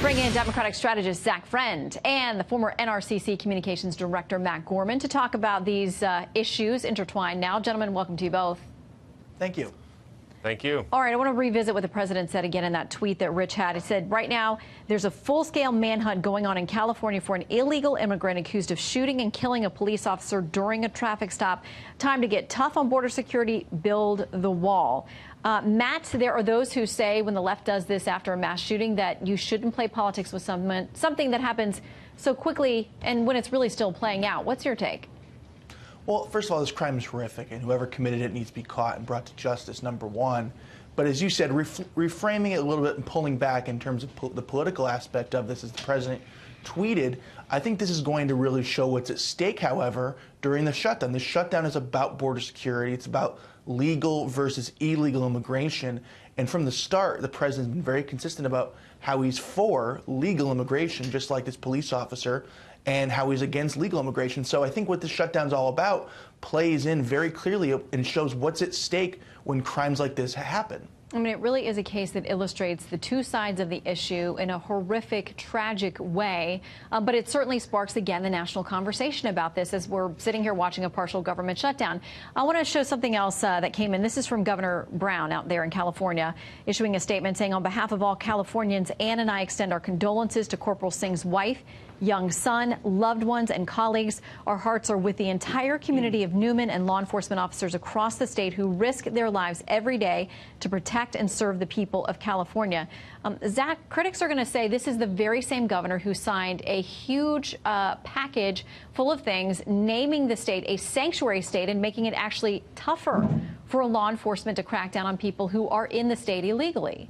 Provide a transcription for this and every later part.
Bring in Democratic strategist Zach Friend and the former NRCC Communications Director Matt Gorman to talk about these issues intertwined now. Gentlemen, welcome to you both. Thank you. Thank you. All right, I want to revisit what the president said again in that tweet that Rich had. He said right now there's a full-scale manhunt going on in California for an illegal immigrant accused of shooting and killing a police officer during a traffic stop. Time to get tough on border security, build the wall. Matt, there are those who say when the left does this after a mass shooting that you shouldn't play politics with something that happens so quickly and when it's really still playing out. What's your take? Well, first of all, this crime is horrific, and whoever committed it needs to be caught and brought to justice, number one. But as you said, reframing it a little bit and pulling back in terms of the political aspect of this, as the president tweeted, I think this is going to really show what's at stake, however, during the shutdown. The shutdown is about border security. It's about legal versus illegal immigration. And from the start, the president's been very consistent about how he's for legal immigration, just like this police officer, and how he's against legal immigration. So I think what this shutdown's all about plays in very clearly and shows what's at stake when crimes like this happen. I mean, it really is a case that illustrates the two sides of the issue in a horrific, tragic way. But it certainly sparks, again, the national conversation about this as we're sitting here watching a partial government shutdown. I want to show something else that came in. This is from Governor Brown out there in California, issuing a statement saying, on behalf of all Californians, Ann and I extend our condolences to Corporal Singh's wife, young son, loved ones, and colleagues. Our hearts are with the entire community of Newman and law enforcement officers across the state who risk their lives every day to protect and serve the people of California. Zach, critics are going to say this is the very same governor who signed a huge package full of things naming the state a sanctuary state and making it actually tougher for law enforcement to crack down on people who are in the state illegally.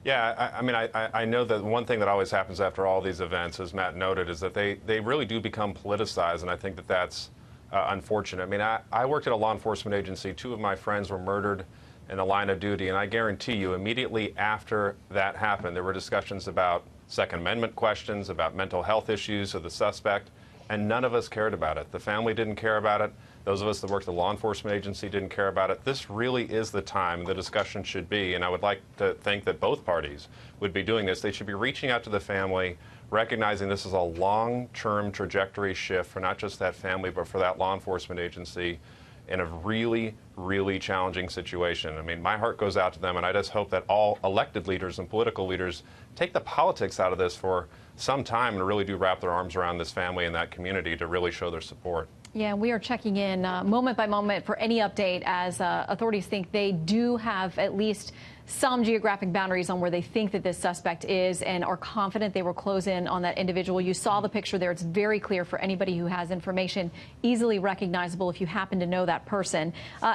Yeah, I mean, I know that one thing that always happens after all these events, as Matt noted, is that they really do become politicized, and I think that that's unfortunate. I mean, I worked at a law enforcement agency. Two of my friends were murdered in the line of duty, and I guarantee you, immediately after that happened, there were discussions about Second Amendment questions, about mental health issues of the suspect, and none of us cared about it. The family didn't care about it. Those of us that worked at the law enforcement agency didn't care about it. This really is the time the discussion should be, and I would like to think that both parties would be doing this. They should be reaching out to the family, recognizing this is a long-term trajectory shift for not just that family, but for that law enforcement agency in a really, really challenging situation. I mean, my heart goes out to them, and I just hope that all elected leaders and political leaders take the politics out of this for some time and really do wrap their arms around this family and that community to really show their support. Yeah, we are checking in moment by moment for any update as authorities think they do have at least some geographic boundaries on where they think that this suspect is and are confident they will close in on that individual. You saw the picture there. It's very clear for anybody who has information, easily recognizable if you happen to know that person.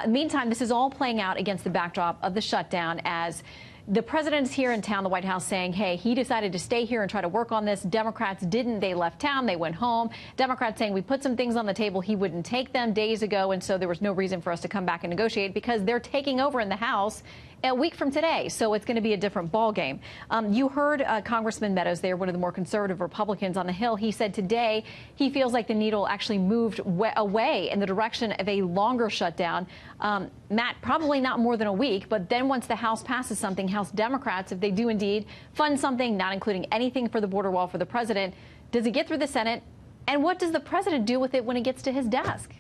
Meantime, this is all playing out against the backdrop of the shutdown as the president is here in town, the White House saying, hey, he decided to stay here and try to work on this. Democrats didn't. They left town. They went home. Democrats saying we put some things on the table. He wouldn't take them days ago. And so there was no reason for us to come back and negotiate because they're taking over in the House a week from today. So it's going to be a different ball game. You heard Congressman Meadows there, one of the more conservative Republicans on the Hill. He said today he feels like the needle actually moved away in the direction of a longer shutdown. Matt, probably not more than a week, but then once the House passes something, House Democrats, if they do indeed fund something, not including anything for the border wall for the president, does it get through the Senate? And what does the president do with it when it gets to his desk?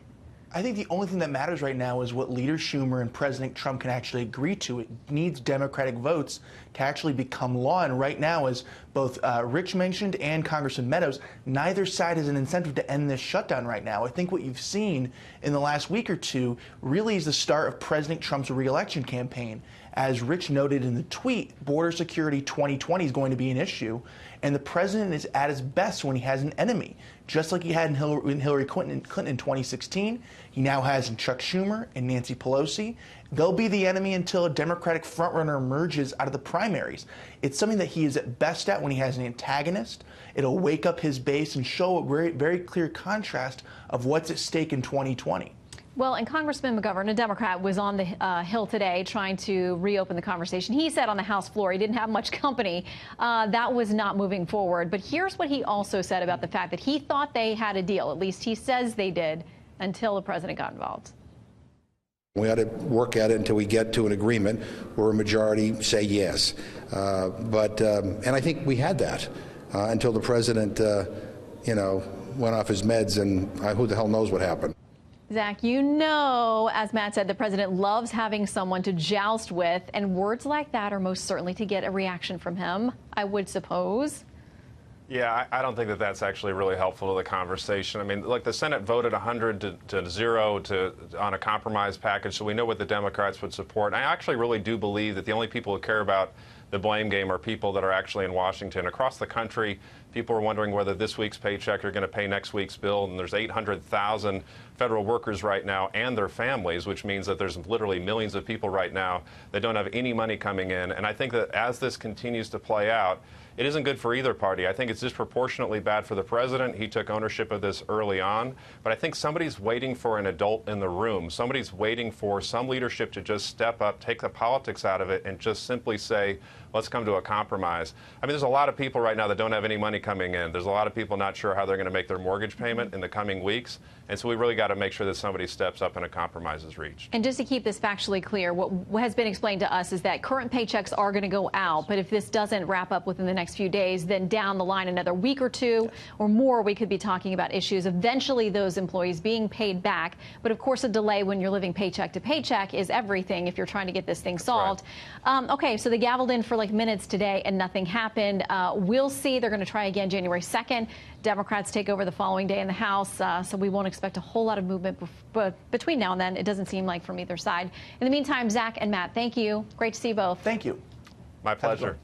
I think the only thing that matters right now is what Leader Schumer and President Trump can actually agree to. It needs Democratic votes to actually become law. And right now, as both Rich mentioned and Congressman Meadows, neither side has an incentive to end this shutdown right now. I think what you've seen in the last week or two really is the start of President Trump's re-election campaign. As Rich noted in the tweet, border security 2020 is going to be an issue, and the president is at his best when he has an enemy, just like he had in Hillary Clinton in 2016. He now has in Chuck Schumer and Nancy Pelosi. They'll be the enemy until a Democratic frontrunner emerges out of the primaries. It's something that he is at best at when he has an antagonist. It'll wake up his base and show a very, very clear contrast of what's at stake in 2020. Well, and Congressman McGovern, a Democrat, was on the Hill today trying to reopen the conversation. He said on the House floor he didn't have much company. That was not moving forward. But here's what he also said about the fact that he thought they had a deal. At least he says they did until the president got involved. We ought to work at it until we get to an agreement where a majority say yes. And I think we had that until the president, went off his meds, and who the hell knows what happened. Zach, you know, as Matt said, the president loves having someone to joust with, and words like that are most certainly to get a reaction from him, I would suppose. Yeah, I don't think that that's actually really helpful to the conversation. I mean, look, the Senate voted 100 to 0 on a compromise package, so we know what the Democrats would support. I actually really do believe that the only people who care about the blame game are people that are actually in Washington. Across the country, people are wondering whether this week's paycheck are going to pay next week's bill, and there's 800,000 federal workers right now and their families, which means that there's literally millions of people right now that don't have any money coming in. And I think that as this continues to play out, it isn't good for either party. I think it's disproportionately bad for the president. He took ownership of this early on. But I think somebody's waiting for an adult in the room. Somebody's waiting for some leadership to just step up, take the politics out of it, and just simply say, let's come to a compromise. I mean, there's a lot of people right now that don't have any money coming in. There's a lot of people not sure how they're going to make their mortgage payment in the coming weeks. And so we really got to make sure that somebody steps up and a compromise is reached. And just to keep this factually clear, what has been explained to us is that current paychecks are going to go out. But if this doesn't wrap up within the next few days, then down the line, another week or two or more, we could be talking about issues. Eventually, those employees being paid back. But of course, a delay when you're living paycheck to paycheck is everything if you're trying to get this thing solved. Right. OK, so they gavelled in for like minutes today and nothing happened. We'll see. They're going to try again January 2nd. Democrats take over the following day in the House, so we won't expect a whole lot of movement between now and then. It doesn't seem like from either side. In the meantime, Zach and Matt, thank you. Great to see you both. Thank you. My pleasure.